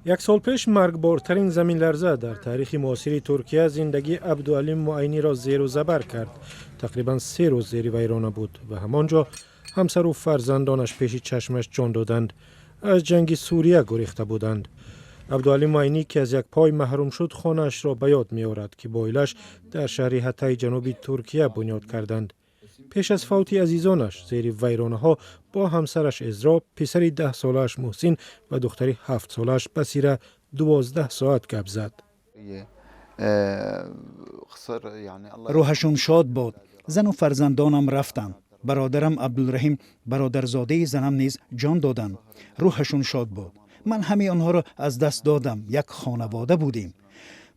یک سال پیش مرگبارترین زمین لرزه در تاریخ معاصر ترکیه زندگی عبدالعلیم معینی را زیر و زبر کرد. تقریبا 3 روز زیر ویرانه بود و همانجا همسر و فرزندانش پیش چشمش جان دادند. از جنگ سوریه گریخته بودند. عبدالعلیم معینی که از یک پای محروم شد خانه‌اش را به یاد می آورد که با ایلش در شهر حطی جنوبی ترکیه بنیاد کردند. پیش از فوت عزیزانش زیر ویرانه ها با همسرش ازرا، پسری 10 سالش محسن و دختری 7 سالش بصیره 12 ساعت گپ زد. روحشون شاد باد. زن و فرزندانم رفتن. برادرم عبدالرحیم برادرزاده زنم نیز جان دادند. روحشون شاد باد. من همه آنها را از دست دادم. یک خانواده بودیم.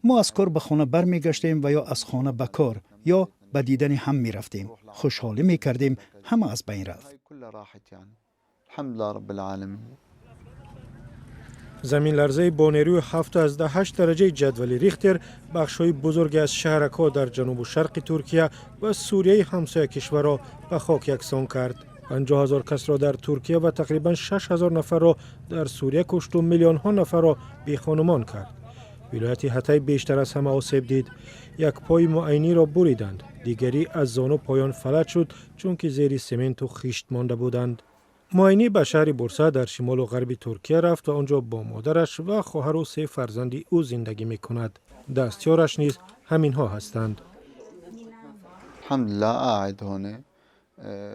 ما از کار به خانه برمیگشتیم و یا از خانه به کار یا به دیدن هم می رفتیم. خوشحالی می کردیم. همه از بین رفت. زمین لرزه با نیروی 7.8 درجه جدول ریختر بخش‌های بزرگی از شهرک‌ها در جنوب و شرق ترکیه و سوریه همسایه کشور را به خاک یکسان کرد. 50,000 کس را در ترکیه و تقریبا 6,000 نفر را در سوریه کشت و میلیون‌ها نفر را بی‌خانمان کرد. ولایت حطی بیشتر از همه آسیب دید. یک پای معینی را بریدند. دیگری از زانو پایان فلج شد چون که زیر سمنت و خشت مانده بودند. معینی به شهر بورسا در شمال و غرب ترکیه رفت و آنجا با مادرش و خواهر و 3 فرزند او زندگی می کند. دستیارش نیز همینها هستند.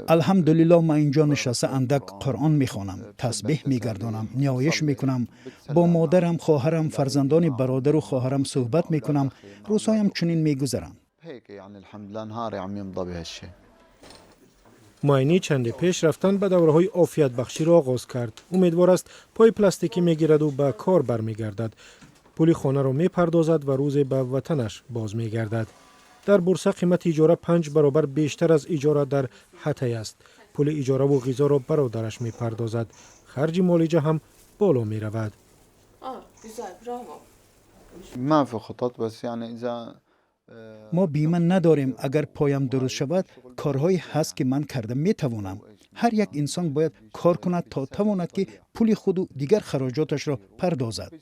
الحمدلله ما اینجا نشسته اندک قرآن میخوانم، تسبیح میگردانم، نیایش میکنم، با مادرم، خواهرم، فرزندان برادر و خواهرم صحبت میکنم. روزهایم چنین میگذرم. معینی چند پیش رفتن به دوره‌های عافیت بخشی را آغاز کرد. امیدوار است پای پلاستیکی میگیرد و به کار برمیگردد. پول خانه را میپردازد و روز به وطنش باز میگردد. در بورسا قیمت اجاره 5 برابر بیشتر از اجاره در حطی است. پول اجاره و غذا را برادرش میپردازد. خرج معالجه هم بالا میرود. ما بیمه نداریم. اگر پایم درست شود کارهایی هست که من کرده میتوانم. هر یک انسان باید کار کند تا تواند که پول خود و دیگر خراجاتش را پردازد.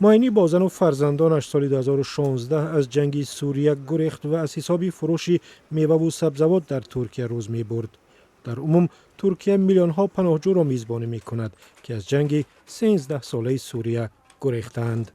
معینی با زن و فرزندانش سال 2016 از جنگ سوریه گریخت و از حساب فروش میوه و سبزیجات در ترکیه روز می برد. در عموم ترکیه میلیون ها پناهجو را میزبانی می کند که از جنگ 13 ساله سوریه گریختند.